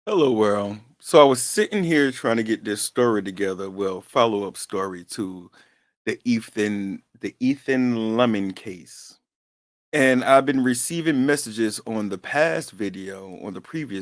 Hello, world. So I was sitting here trying to get this story together. Well, follow-up story to the Ethan Lemon case. And I've been receiving messages on the previous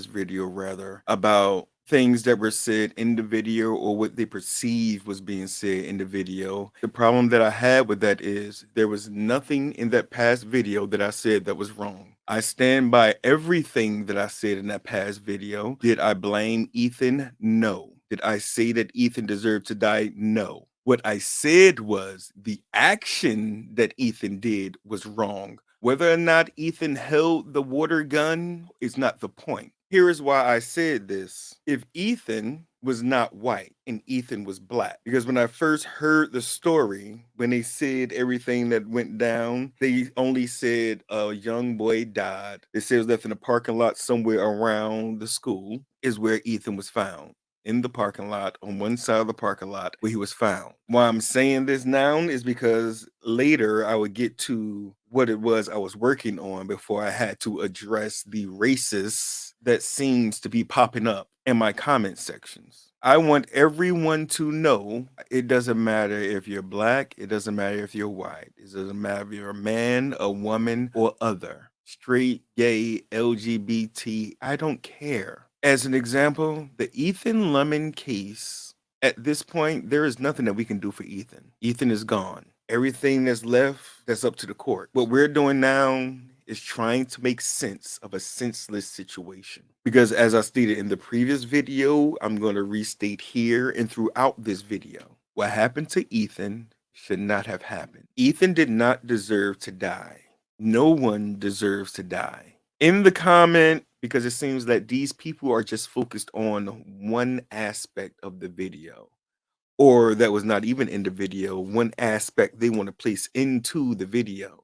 video rather, about things that were said in the video or what they perceived was being said in the video. The problem that I had with that is there was nothing in that past video that I said that was wrong. I stand by everything that I said in that past video. Did I blame Ethan? No. Did I say that Ethan deserved to die? No. What I said was the action that Ethan did was wrong. Whether or not Ethan held the water gun is not the point. Here is why I said this. If Ethan was not white and Ethan was black, because when I first heard the story, when they said everything that went down, they only said a young boy died. They said it was left in a parking lot somewhere around the school, is where Ethan was found, in the parking lot, on one side of the parking lot where he was found. Why I'm saying this now is because later I would get to what it was I was working on before I had to address the racists that seems to be popping up in my comment sections. I want everyone to know it doesn't matter if you're black, it doesn't matter if you're white, it doesn't matter if you're a man, a woman, or other. Straight, gay, LGBT, I don't care. As an example, the Ethan Lemon case, at this point, there is nothing that we can do for Ethan. Ethan is gone. Everything that's left, that's up to the court. What we're doing now is trying to make sense of a senseless situation. Because as I stated in the previous video, I'm going to restate here and throughout this video. What happened to Ethan should not have happened. Ethan did not deserve to die. No one deserves to die. In the comment, because it seems that these people are just focused on one aspect of the video, or that was not even in the video, one aspect they want to place into the video.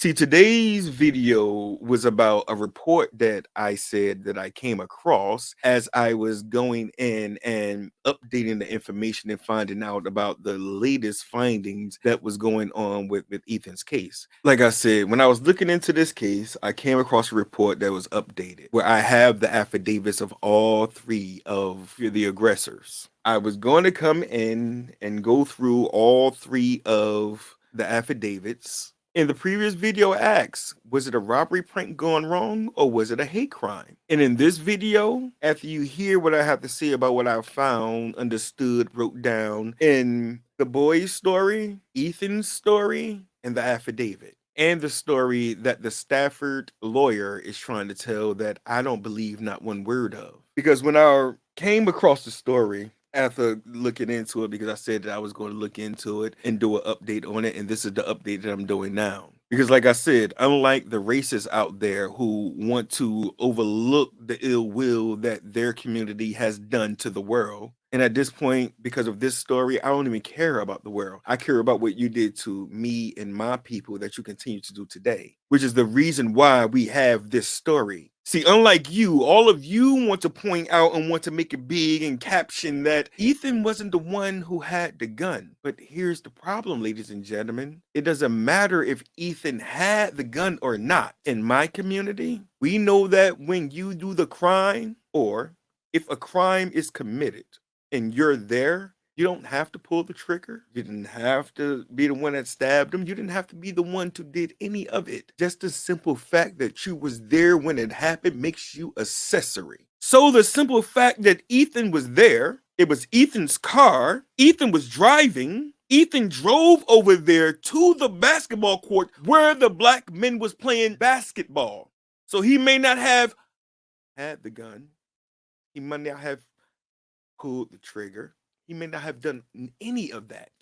See, today's video was about a report that I said that I came across as I was going in and updating the information and finding out about the latest findings that was going on with Ethan's case. Like I said, when I was looking into this case, I came across a report that was updated where I have the affidavits of all three of the aggressors. I was going to come in and go through all three of the affidavits. In the previous video, I asked, was it a robbery prank gone wrong or was it a hate crime? And in this video, after you hear what I have to say about what I found, understood, wrote down in the boy's story, Ethan's story, and the affidavit, and the story that the Stafford lawyer is trying to tell that I don't believe not one word of. Because when I came across the story, after looking into it, because I said that I was going to look into it and do an update on it, and this is the update that I'm doing now. Because, like I said, unlike the racists out there who want to overlook the ill will that their community has done to the world, and at this point, because of this story, I don't even care about the world. I care about what you did to me and my people that you continue to do today, which is the reason why we have this story. See, unlike you, all of you want to point out and want to make it big and caption that Ethan wasn't the one who had the gun. But here's the problem, ladies and gentlemen. It doesn't matter if Ethan had the gun or not. In my community, we know that when you do the crime, or if a crime is committed and you're there, you don't have to pull the trigger. You didn't have to be the one that stabbed him. You didn't have to be the one who did any of it. Just the simple fact that you was there when it happened makes you accessory. So the simple fact that Ethan was there, it was Ethan's car, Ethan was driving, Ethan drove over there to the basketball court where the black men was playing basketball. So he may not have had the gun. He might not have pulled the trigger. He may not have done any of that.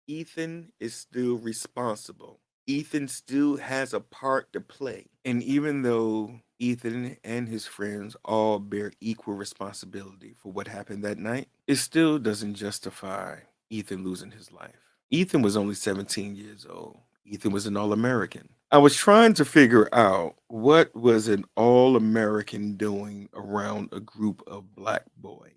Ethan is still responsible. Ethan still has a part to play. And even though Ethan and his friends all bear equal responsibility for what happened that night, it still doesn't justify Ethan losing his life. Ethan was only 17 years old. Ethan was an All-American. I was trying to figure out what was an All-American doing around a group of black boys.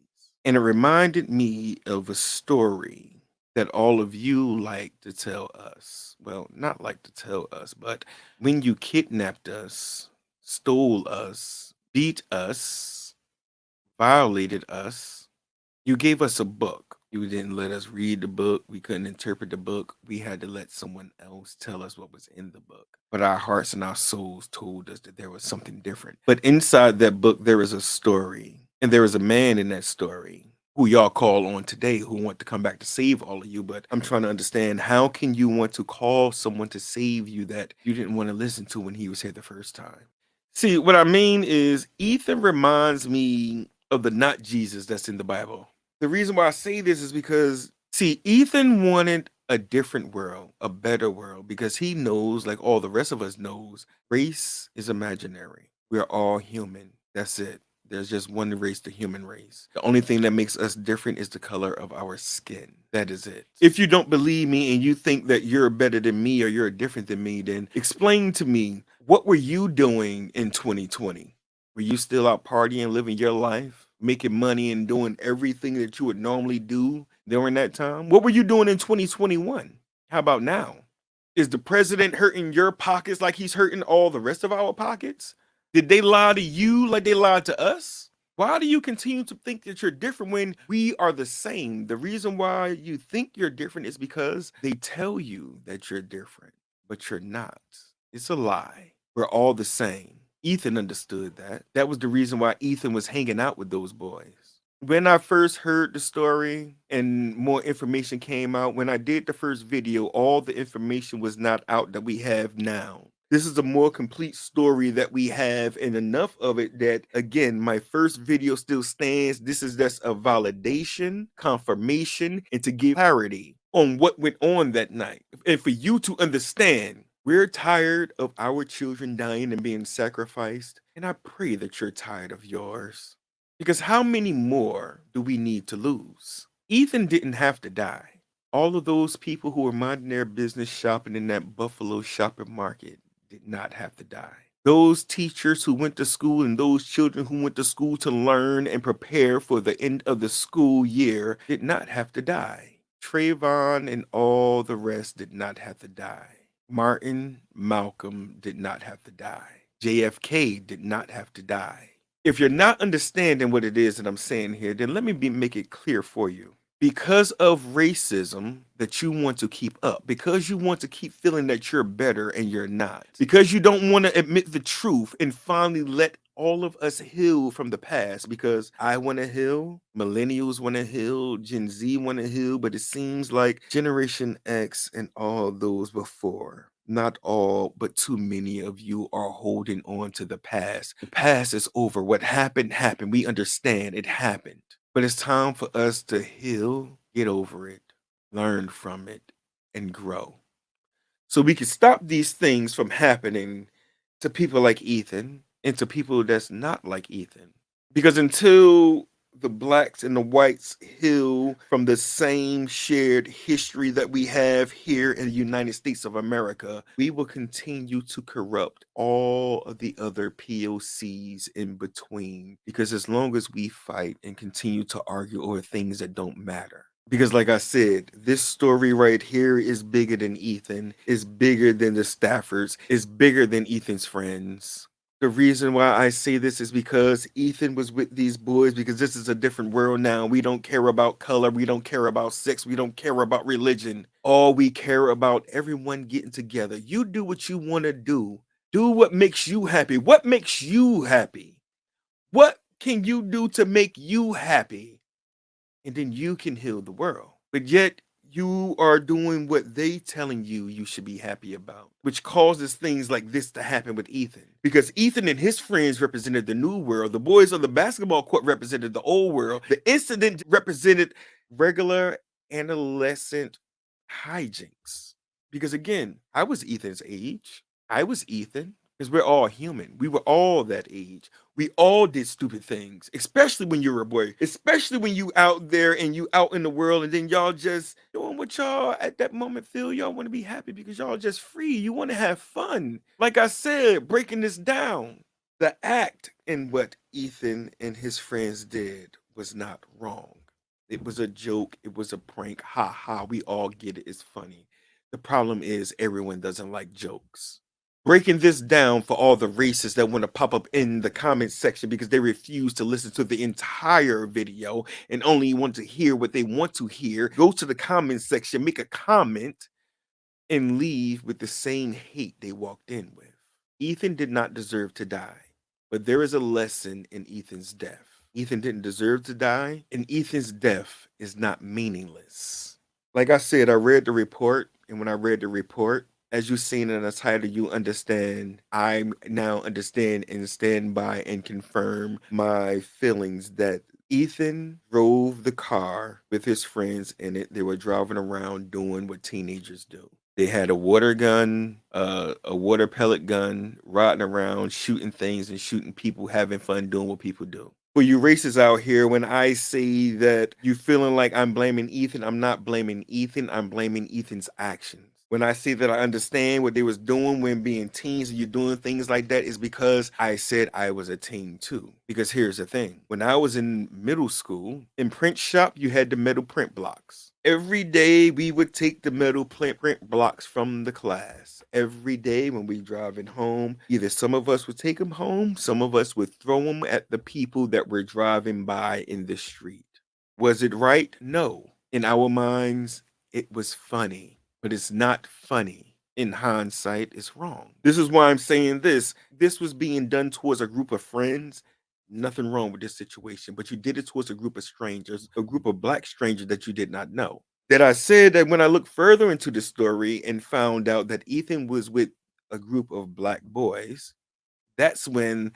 And it reminded me of a story that all of you like to tell us. Well, not like to tell us, but when you kidnapped us, stole us, beat us, violated us. You gave us a book. You didn't let us read the book. We couldn't interpret the book. We had to let someone else tell us what was in the book. But our hearts and our souls told us that there was something different. But inside that book, there is a story. And there is a man in that story who y'all call on today who want to come back to save all of you. But I'm trying to understand, how can you want to call someone to save you that you didn't want to listen to when he was here the first time? See, what I mean is Ethan reminds me of the not Jesus that's in the Bible. The reason why I say this is because, see, Ethan wanted a different world, a better world, because he knows, like all the rest of us knows, race is imaginary. We're all human. That's it. There's just one race, the human race. The only thing that makes us different is the color of our skin. That is it. If you don't believe me and you think that you're better than me or you're different than me, then explain to me, what were you doing in 2020? Were you still out partying, living your life, making money and doing everything that you would normally do during that time? What were you doing in 2021? How about now? Is the president hurting your pockets like he's hurting all the rest of our pockets? Did they lie to you like they lied to us? Why do you continue to think that you're different when we are the same? The reason why you think you're different is because they tell you that you're different, but you're not. It's a lie. We're all the same. Ethan understood that. That was the reason why Ethan was hanging out with those boys. When I first heard the story and more information came out, when I did the first video, all the information was not out that we have now. This is a more complete story that we have, and enough of it that, again, my first video still stands. This is just a validation, confirmation, and to give clarity on what went on that night. And for you to understand, we're tired of our children dying and being sacrificed, and I pray that you're tired of yours. Because how many more do we need to lose? Ethan didn't have to die. All of those people who were minding their business shopping in that Buffalo shopping market did not have to die. Those teachers who went to school and those children who went to school to learn and prepare for the end of the school year did not have to die. Trayvon and all the rest did not have to die. Martin, Malcolm did not have to die. JFK did not have to die. If you're not understanding what it is that I'm saying here, then let me make it clear for you. Because of racism that you want to keep up, because you want to keep feeling that you're better and you're not, because you don't want to admit the truth and finally let all of us heal from the past, because I want to heal, millennials want to heal, Gen Z want to heal, but it seems like Generation X and all those before, not all, but too many of you are holding on to the past. The past is over. What happened, happened. We understand it happened. But it's time for us to heal, get over it, learn from it, and grow. So we can stop these things from happening to people like Ethan and to people that's not like Ethan. Because until the blacks and the whites heal from the same shared history that we have here in the United States of America, we will continue to corrupt all of the other POCs in between. Because as long as we fight and continue to argue over things that don't matter, because like I said, this story right here is bigger than Ethan, is bigger than the Staffords, is bigger than Ethan's friends. The reason why I say this is because Ethan was with these boys, because this is a different world now. We don't care about color, we don't care about sex, we don't care about religion. All we care about everyone getting together. You do what you want to do. Do what makes you happy. What makes you happy? What can you do to make you happy? And then you can heal the world. But yet you are doing what they telling you should be happy about, which causes things like this to happen with Ethan. Because Ethan and his friends represented the new world. The boys on the basketball court represented the old world. The incident represented regular adolescent hijinks. Because again, I was Ethan's age. I was Ethan. Because we're all human. We were all that age. We all did stupid things, especially when you're a boy, especially when you out there and you out in the world, and then y'all just doing what y'all at that moment feel y'all want to be happy because y'all just free. You want to have fun. Like I said, breaking this down, the act in what Ethan and his friends did was not wrong. It was a joke. It was a prank. Ha ha. We all get it. It's funny. The problem is everyone doesn't like jokes. breaking this down for all the racists that want to pop up in the comment section because they refuse to listen to the entire video and only want to hear what they want to hear. Go to the comment section, make a comment, and leave with the same hate they walked in with. Ethan did not deserve to die, but there is a lesson in Ethan's death. Ethan didn't deserve to die, and Ethan's death is not meaningless. Like I said, I read the report, and when I read the report, as you've seen in the title, you understand. I now understand and stand by and confirm my feelings that Ethan drove the car with his friends in it. They were driving around doing what teenagers do. They had a water gun, a water pellet gun, riding around, shooting things and shooting people, having fun, doing what people do. For you racists out here, when I say that you feeling like I'm blaming Ethan, I'm not blaming Ethan. I'm blaming Ethan's actions. When I say that I understand what they was doing when being teens and you're doing things like that, is because I said I was a teen too. Because here's the thing. When I was in middle school, in print shop, you had the metal print blocks. Every day we would take the metal print blocks from the class. Every day when we driving home, either some of us would take them home, some of us would throw them at the people that were driving by in the street. Was it right? No. In our minds, it was funny, but it's not funny. In hindsight, it's wrong. This is why I'm saying this. This was being done towards a group of friends. Nothing wrong with this situation, but you did it towards a group of strangers, a group of black strangers that you did not know. That I said that when I looked further into the story and found out that Ethan was with a group of black boys, that's when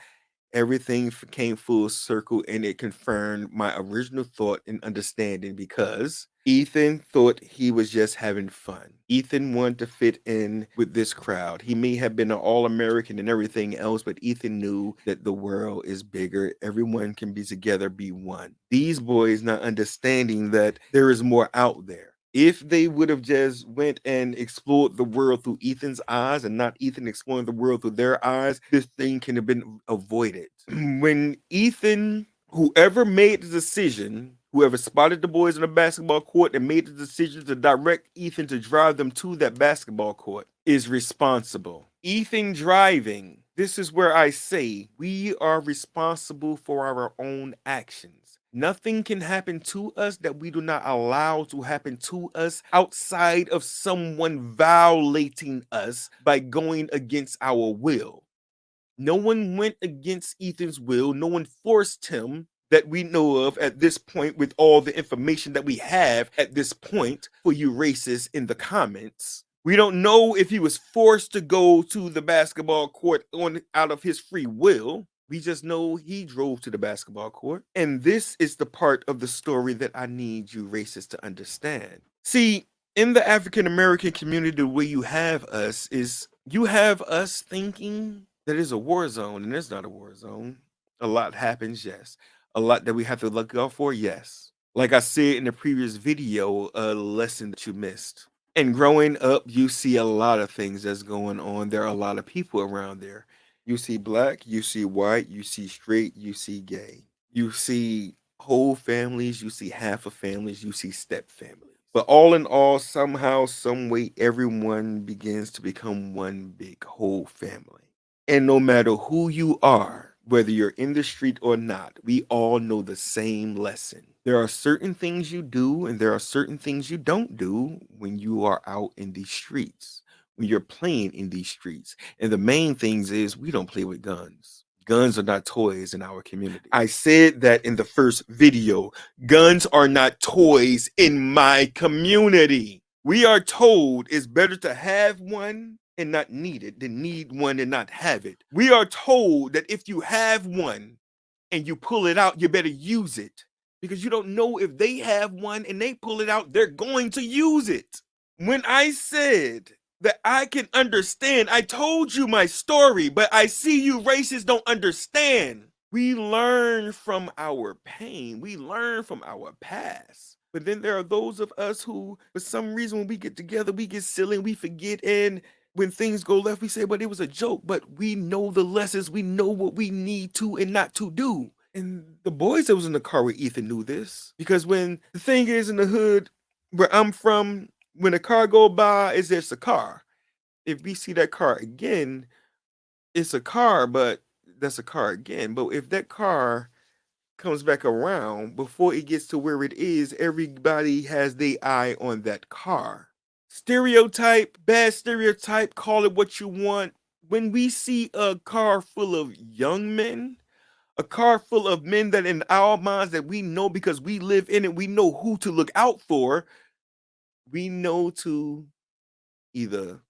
everything came full circle and it confirmed my original thought and understanding, because Ethan thought he was just having fun. Ethan wanted to fit in with this crowd. He may have been an All-American and everything else, but Ethan knew that the world is bigger. Everyone can be together, be one. These boys not understanding that there is more out there. If they would have just went and explored the world through Ethan's eyes and not Ethan exploring the world through their eyes, this thing can have been avoided. When Ethan, whoever made the decision, whoever spotted the boys on the basketball court and made the decision to direct Ethan to drive them to that basketball court, is responsible. Ethan driving, this is where I say we are responsible for our own actions. Nothing can happen to us that we do not allow to happen to us outside of someone violating us by going against our will. No one went against Ethan's will. No one forced him that we know of at this point, with all the information that we have at this point for you racists in the comments. We don't know if he was forced to go to the basketball court out of his free will. We just know he drove to the basketball court. And this is the part of the story that I need you racists to understand. See, in the African American community, the way you have us is you have us thinking that is a war zone, and it's not a war zone. A lot happens, yes. A lot that we have to look out for, yes. Like I said in the previous video, a lesson that you missed. And growing up, you see a lot of things that's going on. There are a lot of people around there. You see black, you see white, you see straight, you see gay. You see whole families, you see half of families, you see step families. But all in all, somehow, some way, everyone begins to become one big whole family. And no matter who you are, whether you're in the street or not, we all know the same lesson. There are certain things you do and there are certain things you don't do when you are out in these streets, when you're playing in these streets. And the main things is we don't play with guns. Guns are not toys in our community. I said that in the first video. Guns are not toys in my community. We are told it's better to have one and not need it than need one and not have it. We are told that if you have one and you pull it out, you better use it, because you don't know if they have one and they pull it out, they're going to use it. When I said that I can understand, I told you my story, but I see you racists don't understand. We learn from our pain. We learn from our past. But then there are those of us who, for some reason, when we get together, we get silly and we forget. And when things go left, we say, but it was a joke. But we know the lessons. We know what we need to and not to do. And the boys that was in the car with Ethan knew this. Because when the thing is in the hood where I'm from, when a car go by, it's just a car. If we see that car again, It's a car, but that's a car again. But if that car comes back around before it gets to where it is, everybody has their eye on that car. Stereotype, bad stereotype, call it what you want. When we see a car full of young men, a car full of men that in our minds that we know because we live in it, we know who to look out for. We know to either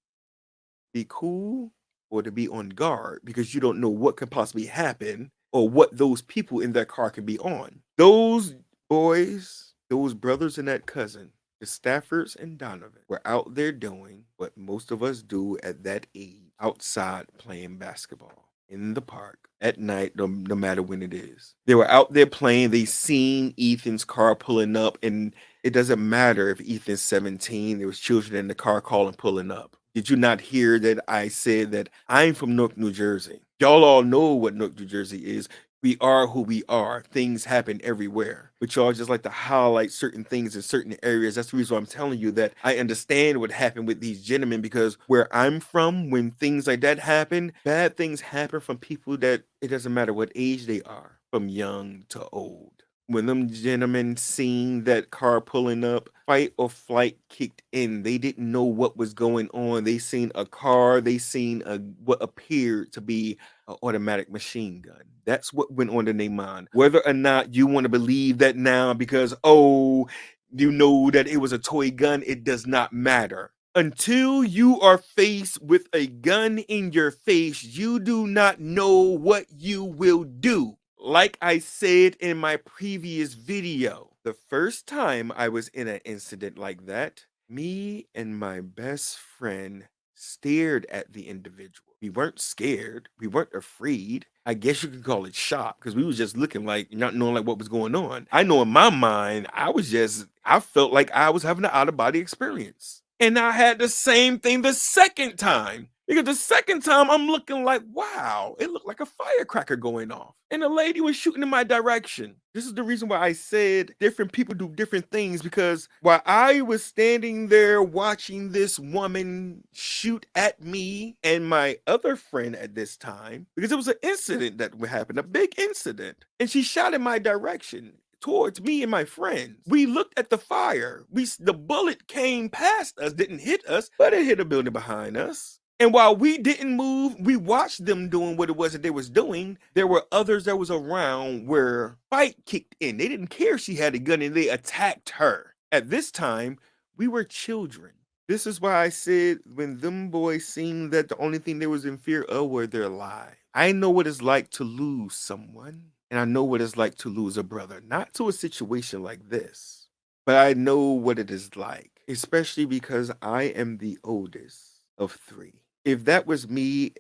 be cool or to be on guard because you don't know what could possibly happen or what those people in that car could be on. Those boys, those brothers and that cousin, the Staffords and Donovan, were out there doing what most of us do at that age, outside playing basketball in the park at night, no matter when it is. They were out there playing. They seen Ethan's car pulling up, and it doesn't matter if Ethan's 17. There was children in the car calling, pulling up. Did you not hear that I said that I'm from Newark, New Jersey? Y'all all know what Newark, New Jersey is. We are who we are. Things happen everywhere. But y'all just like to highlight certain things in certain areas. That's the reason why I'm telling you that I understand what happened with these gentlemen because where I'm from, when things like that happen, bad things happen from people that it doesn't matter what age they are, from young to old. When them gentlemen seen that car pulling up, fight or flight kicked in. They didn't know what was going on. They seen a car, they seen a what appeared to be an automatic machine gun. That's what went on in their mind. Whether or not you want to believe that now because you know that it was a toy gun, it does not matter. Until you are faced with a gun in your face, you do not know what you will do. Like I said in my previous video, the first time I was in an incident like that, me and my best friend stared at the individual. We weren't scared. We weren't afraid. I guess you could call it shock because we was just looking like not knowing like what was going on. I know in my mind, I felt like I was having an out of body experience. And I had the same thing the second time. Because the second time I'm looking like, wow, it looked like a firecracker going off. And the lady was shooting in my direction. This is the reason why I said different people do different things. Because while I was standing there watching this woman shoot at me and my other friend at this time, because it was an incident that happened, a big incident, and she shot in my direction towards me and my friends. We looked at the fire. The bullet came past us, didn't hit us, but it hit a building behind us. And while we didn't move, we watched them doing what it was that they was doing. There were others that was around where fight kicked in. They didn't care she had a gun and they attacked her. At this time, we were children. This is why I said when them boys seen that the only thing they was in fear of were their lives. I know what it's like to lose someone, and I know what it's like to lose a brother. Not to a situation like this, but I know what it is like, especially because I am the oldest of three. If that was me,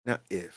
not if,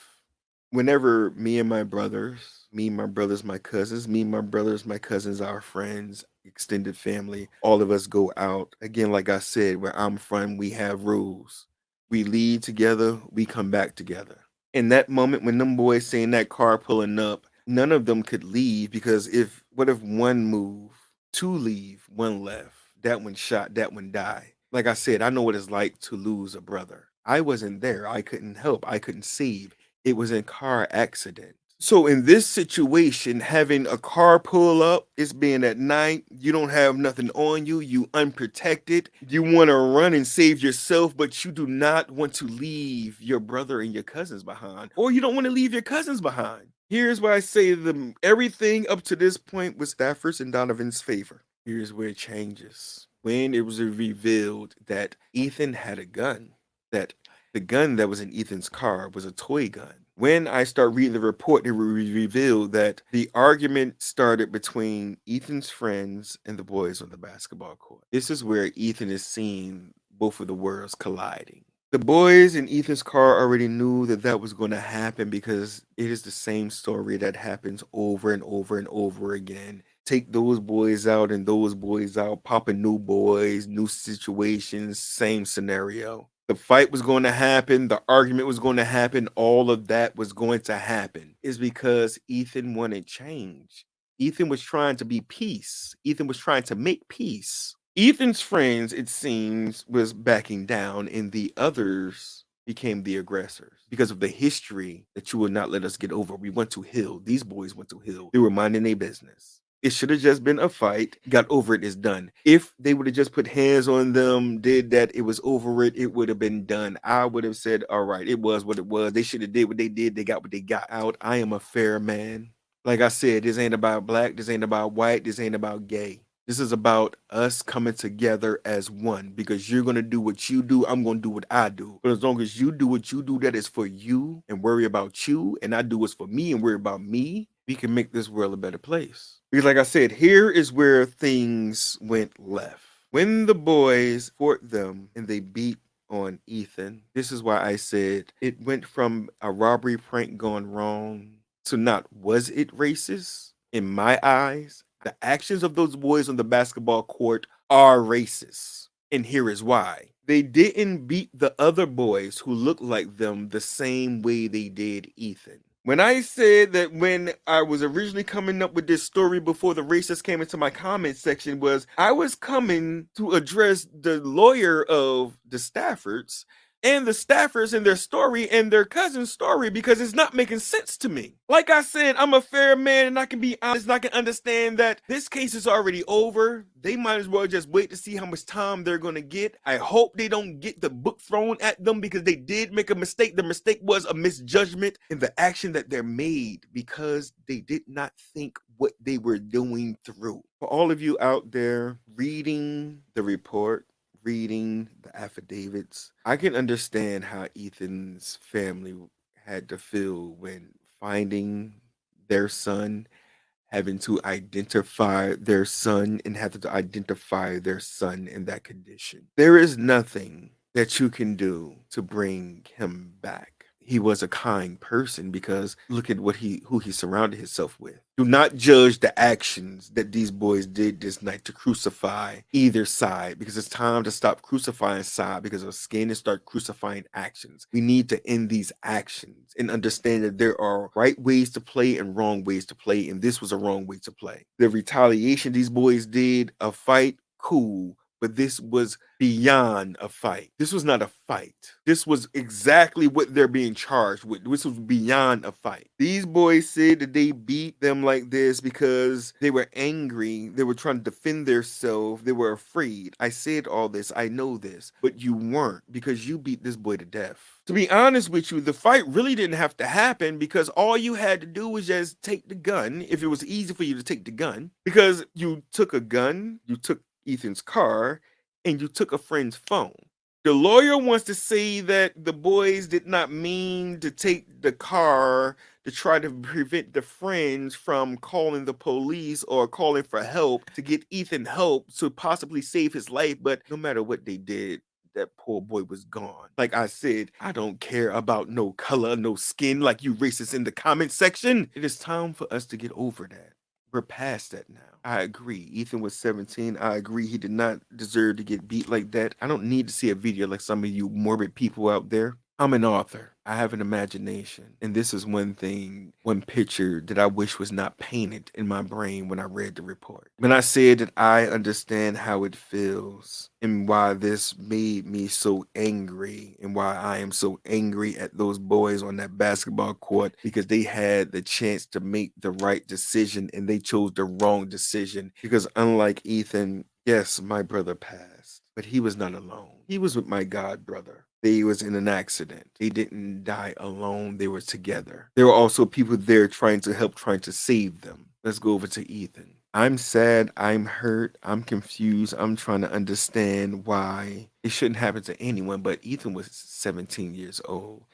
whenever me, my brothers, my cousins, me, my brothers, my cousins, our friends, extended family, all of us go out. Again, like I said, where I'm from, we have rules. We leave together, we come back together. In that moment when them boys seen that car pulling up, none of them could leave because what if one move, two leave, one left, that one shot, that one die. Like I said, I know what it's like to lose a brother. I wasn't there. I couldn't help. I couldn't save. It was a car accident. So in this situation, having a car pull up, it's being at night, you don't have nothing on you, you unprotected, you want to run and save yourself, but you do not want to leave your brother and your cousins behind, or you don't want to leave your cousins behind. Here's why I say everything up to this point was Stafford's and Donovan's favor. Here's where it changes. When it was revealed that Ethan had a gun, that the gun that was in Ethan's car was a toy gun. When I start reading the report, it revealed that the argument started between Ethan's friends and the boys on the basketball court. This is where Ethan is seeing both of the worlds colliding. The boys in Ethan's car already knew that that was going to happen because it is the same story that happens over and over and over again. Take those boys out and those boys out, popping new boys, new situations, same scenario. The fight was going to happen, the argument was going to happen, all of that was going to happen. Is because Ethan wanted change. Ethan was trying to be peace. Ethan was trying to make peace. Ethan's friends, it seems, was backing down, and the others became the aggressors because of the history that you will not let us get over. We went to heal. These boys went to heal. They were minding their business. It should have just been a fight. Got over it, is done. If they would have just put hands on them, did that, it was over it, it would have been done. I would have said, all right, it was what it was. They should have did what they did. They got what they got out. I am a fair man. Like I said, this ain't about black. This ain't about white. This ain't about gay. This is about us coming together as one, because you're going to do what you do. I'm going to do what I do. But as long as you do what you do, that is for you and worry about you, and I do what's for me and worry about me, we can make this world a better place. Because like I said, here is where things went left. When the boys fought them and they beat on Ethan, this is why I said it went from a robbery prank gone wrong to not was it racist? In my eyes, the actions of those boys on the basketball court are racist. And here is why. They didn't beat the other boys who looked like them the same way they did Ethan. When I said that when I was originally coming up with this story before the racist came into my comment section, was I was coming to address the lawyer of the Staffords and the Staffords and their story and their cousin's story, because it's not making sense to me. Like I said, I'm a fair man and I can be honest and I can understand that this case is already over. They might as well just wait to see how much time they're going to get. I hope they don't get the book thrown at them because they did make a mistake. The mistake was a misjudgment in the action that they're made because they did not think what they were doing through. For all of you out there reading the report, reading the affidavits, I can understand how Ethan's family had to feel when finding their son, having to identify their son, and having to identify their son in that condition. There is nothing that you can do to bring him back. He was a kind person because look at who he surrounded himself with. Do not judge the actions that these boys did this night to crucify either side, because it's time to stop crucifying side because of skin and start crucifying actions. We need to end these actions and understand that there are right ways to play and wrong ways to play, and this was a wrong way to play. The retaliation these boys did, a fight, cool. But this was beyond a fight. This was not a fight. This was exactly what they're being charged with. This was beyond a fight. These boys said that they beat them like this because they were angry. They were trying to defend themselves. They were afraid. I said all this. I know this. But you weren't, because you beat this boy to death. To be honest with you, the fight really didn't have to happen because all you had to do was just take the gun, if it was easy for you to take the gun, because you took a gun, you took Ethan's car, and you took a friend's phone. The lawyer wants to say that the boys did not mean to take the car to try to prevent the friends from calling the police or calling for help to get Ethan help to possibly save his life. But no matter what they did, that poor boy was gone. Like I said, I don't care about no color, no skin, like you racists in the comment section. It is time for us to get over that. We're past that now. I agree. Ethan was 17. I agree he did not deserve to get beat like that. I don't need to see a video like some of you morbid people out there. I'm an author. I have an imagination. And this is one thing, one picture that I wish was not painted in my brain when I read the report. When I said that I understand how it feels and why this made me so angry and why I am so angry at those boys on that basketball court, because they had the chance to make the right decision and they chose the wrong decision. Because unlike Ethan, yes, my brother passed, but he was not alone. He was with my god brother. They was in an accident. They didn't die alone. They were together. There were also people there trying to help, trying to save them. Let's go over to Ethan. I'm sad. I'm hurt. I'm confused. I'm trying to understand why it shouldn't happen to anyone. But Ethan was 17 years old.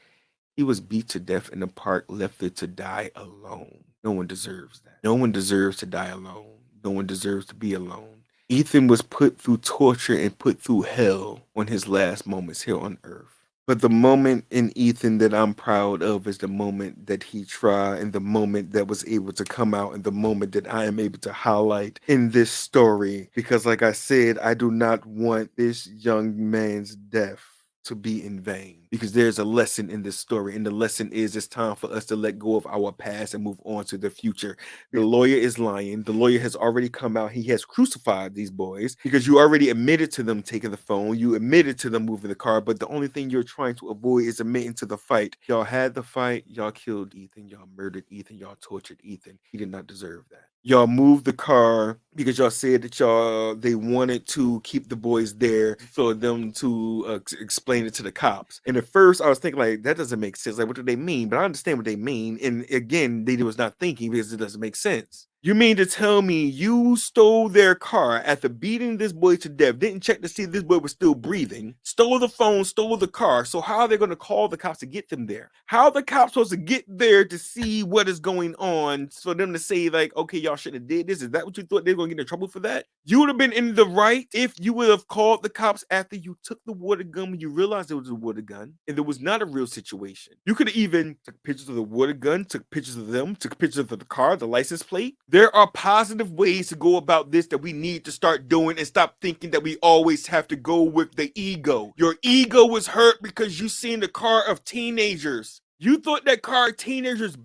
He was beat to death in the park, left there to die alone. No one deserves that. No one deserves to die alone. No one deserves to be alone. Ethan was put through torture and put through hell on his last moments here on earth. But the moment in Ethan that I'm proud of is the moment that he tried, and the moment that was able to come out, and the moment that I am able to highlight in this story. Because like I said, I do not want this young man's death to be in vain, because there's a lesson in this story, and the lesson is it's time for us to let go of our past and move on to the future. The lawyer is lying. The lawyer has already come out. He has crucified these boys because you already admitted to them taking the phone. You admitted to them moving the car, but the only thing you're trying to avoid is admitting to the fight. Y'all had the fight. Y'all killed Ethan. Y'all murdered Ethan. Y'all tortured Ethan. He did not deserve that. Y'all moved the car because y'all said that they wanted to keep the boys there for them to explain it to the cops. And at first I was thinking, like, that doesn't make sense. Like, what do they mean? But I understand what they mean. And again, they was not thinking because it doesn't make sense. You mean to tell me you stole their car after beating this boy to death, didn't check to see if this boy was still breathing, stole the phone, stole the car? So how are they going to call the cops to get them there? How are the cops supposed to get there to see what is going on for them to say, like, okay, y'all should have did this? Is that what you thought they were going to get in trouble for that? You would have been in the right if you would have called the cops after you took the water gun when you realized it was a water gun and there was not a real situation. You could have even took pictures of the water gun, took pictures of them, took pictures of the car, the license plate. There are positive ways to go about this that we need to start doing and stop thinking that we always have to go with the ego. Your ego was hurt because you seen the car of teenagers. You thought that car of teenagers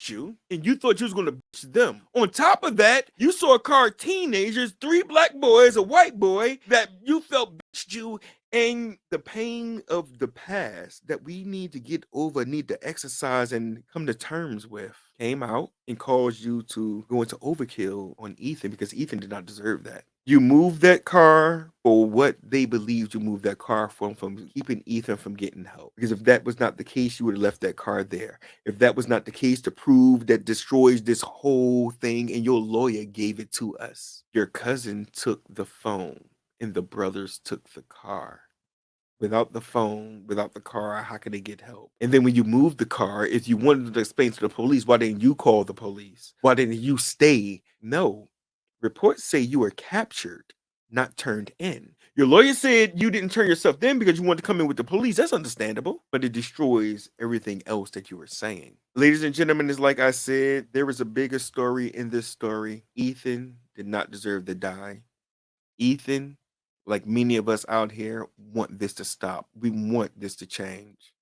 you, and you thought you was going to bitch them. On top of that, you saw a car of teenagers, 3 black boys, a white boy, that you felt bitched you, and the pain of the past that we need to get over, need to exercise and come to terms with, came out and caused you to go into overkill on Ethan because Ethan did not deserve that. You moved that car for what they believed you moved that car from keeping Ethan from getting help. Because if that was not the case, you would have left that car there. If that was not the case, to prove that destroys this whole thing, and your lawyer gave it to us. Your cousin took the phone and the brothers took the car. Without the phone, without the car, how could they get help? And then when you moved the car, if you wanted to explain to the police, why didn't you call the police? Why didn't you stay? No. Reports say you were captured, not turned in. Your lawyer said you didn't turn yourself in because you wanted to come in with the police. That's understandable, but it destroys everything else that you were saying. Ladies and gentlemen, it's like I said, there is a bigger story in this story. Ethan did not deserve to die. Ethan, like many of us out here, want this to stop. We want this to change.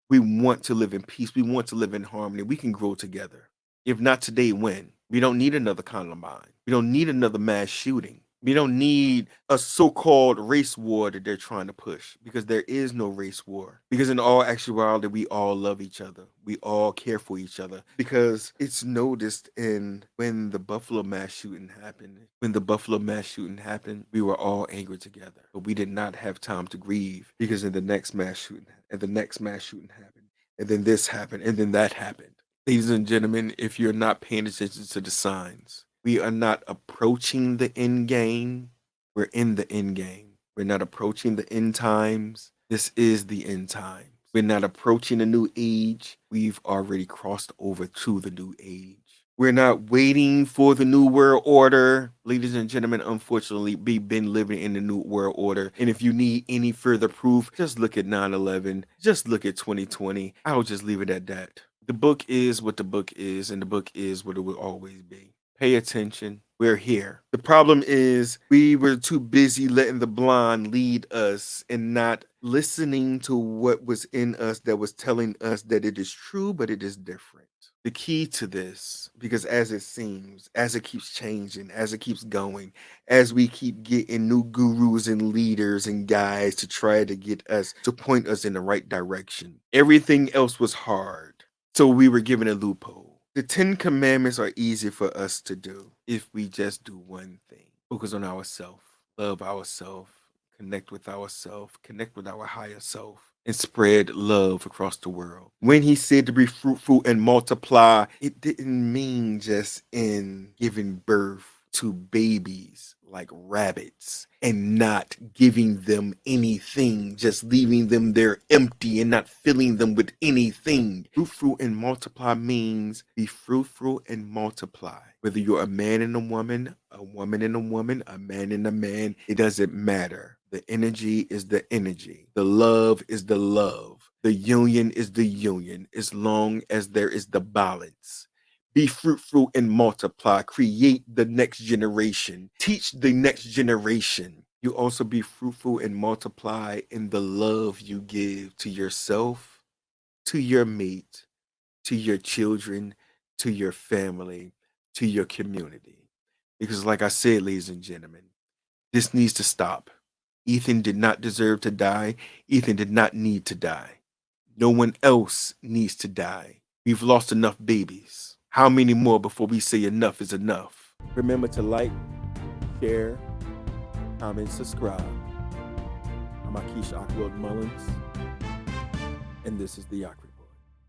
We want to live in peace. We want to live in harmony. We can grow together. If not today, when? We don't need another Columbine. We don't need another mass shooting. We don't need a so-called race war that they're trying to push, because there is no race war. Because in all actuality, we all love each other. We all care for each other, because it's noticed in when the Buffalo mass shooting happened. When the Buffalo mass shooting happened, we were all angry together, but we did not have time to grieve, because in the next mass shooting, and the next mass shooting happened, and then this happened, and then that happened. Ladies and gentlemen, if you're not paying attention to the signs, we are not approaching the end game. We're in the end game. We're not approaching the end times. This is the end times. We're not approaching a new age. We've already crossed over to the new age. We're not waiting for the new world order. Ladies and gentlemen, unfortunately, we've been living in the new world order. And if you need any further proof, just look at 9/11. Just look at 2020. I'll just leave it at that. The book is what the book is, and the book is what it will always be. Pay attention. We're here. The problem is we were too busy letting the blind lead us and not listening to what was in us that was telling us that it is true, but it is different. The key to this, because as it seems, as it keeps changing, as it keeps going, as we keep getting new gurus and leaders and guides to try to get us to point us in the right direction, everything else was hard. So we were given a loophole. The 10 commandments are easy for us to do if we just do one thing. Focus on ourselves, love ourselves, connect with ourselves, connect with our higher self, and spread love across the world. When he said to be fruitful and multiply, it didn't mean just in giving birth to babies like rabbits and not giving them anything, just leaving them there empty and not filling them with anything. Fruitful and multiply means be fruitful and multiply. Whether you're a man and a woman and a woman, a man and a man, it doesn't matter. The energy is the energy. The love is the love. The union is the union, as long as there is the balance. Be fruitful and multiply. Create the next generation. Teach the next generation. You also be fruitful and multiply in the love you give to yourself, to your mate, to your children, to your family, to your community. Because, like I said, ladies and gentlemen, this needs to stop. Ethan did not deserve to die. Ethan did not need to die. No one else needs to die. We've lost enough babies. How many more before we say enough is enough? Remember to like, share, comment, subscribe. I'm Akeisha Aquilod Mullins, and this is The Ocracy.